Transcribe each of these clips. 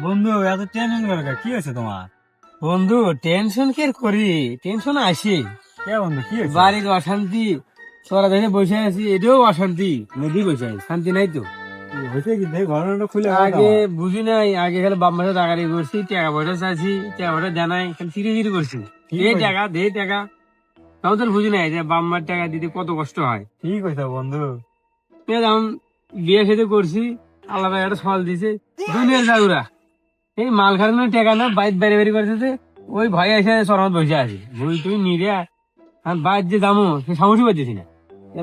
বন্ধু এত টেনশন করে কি হয়েছে তোমার? বন্ধু টেনশন কি আর করি, টেনশন আসে। কে বন্ধু কি হয়েছে? বাড়ির অশান্তি, তোরা দেখে বসে আছি, এটাও অশান্তি, নদী বসে আছি, শান্তি নাই তো। হয়েছে কি দেখি ঘটনাটা খুলে বলো আগে আমার। বুঝি নাই, আগে খালি বাপ মাসে টাকারি করছি, টাকা পয়সা চাইছি, টাকা পয়সা জানাই, খালি চিরি চিরি করছি, ঠিক দে হয়েছে। টাকা দে টাকা। তাও তোর বুঝি নাই যে বাপ মার টাকা দিতে কত কষ্ট হয়। ঠিক হয়েছে বন্ধু। যখন বিয়ে খেতে করছি, আল্লাহ ভাই একটা ফল দিছে, দুনিয়ার যাউরা এই মাল খাওয়ানোর টাকা না, বাইক বেড়ে বেড়ে করতেছে, ওই ভয়ে এসে সরমত বসে আছি, ভুল তুই নিরে আর বাইর যে দামো সে সাহসই পাচ্ছি না,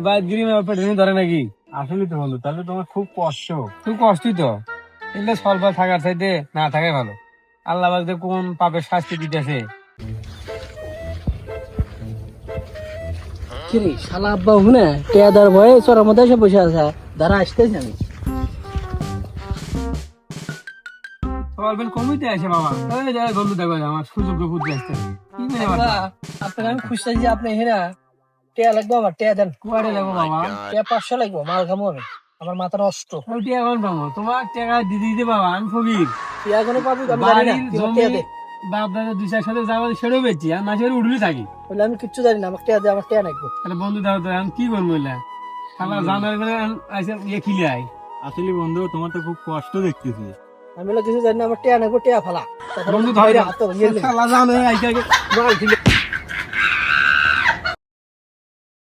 বাইর গিরি পেটে ধরে নাকি। আসলে তো বন্ধু, তাহলে তোমার খুব কষ্ট। তুই কষ্টই তো, এগুলো স্বল্প থাকার চাইতে না থাকাই ভালো। আল্লাহ বাদে কোন পাপের শাস্তি দিতেছে। কিরে শালা আব্বা হুনে টেয়াদার ভয়ে চোরার মধ্যে এসে বসে আছে, দাঁড়া আসতেছি আমি। বলবেন কমিতে আসে বাবা, ওই যাই বন্ধু দেখো আমার সুযোগ্য বুদ্ধি আসতে কি মেরে আব্বা, আপনাকে আমি খুঁজতেছি যে আপনি হেরা টেয়া লাগবে, আমার টেয়া দেন। কুয়ারে যাবো বাবা, টেয়া 500 লাগবে, মাল খামো আমি, আমার মাথা নষ্ট। ওইটি এখন পাবো তোমার টাকা দিতে দিতে বাবা, আমি ফকির। টেয়া কোনো পাবি আমি জানি না, বাড়ির তুই আমার জমি টেয়া দে। বাপ দাদা দুই চার সাথে যাওয়া সেটাও বেচি, আর মাসের উঠলি থাকি। বলে আমি কিচ্ছু জানি না, আমার টেয়া দে, আমার টেয়া লাগবে। তাহলে বন্ধু দেখো তো আমি কি করবো এলা, খালা জানার করে আসে ইয়ে খিলে আয়। আসলে বন্ধু তোমার তো খুব কষ্ট দেখতেছি। আমি বলে কিছু জানি না, আমার টেয়া লাগবে, টেয়া ফালা। বন্ধু ধরে ধরে হাত তো ভেঙে দিলি। খালা জানে আইসা মাল খিলে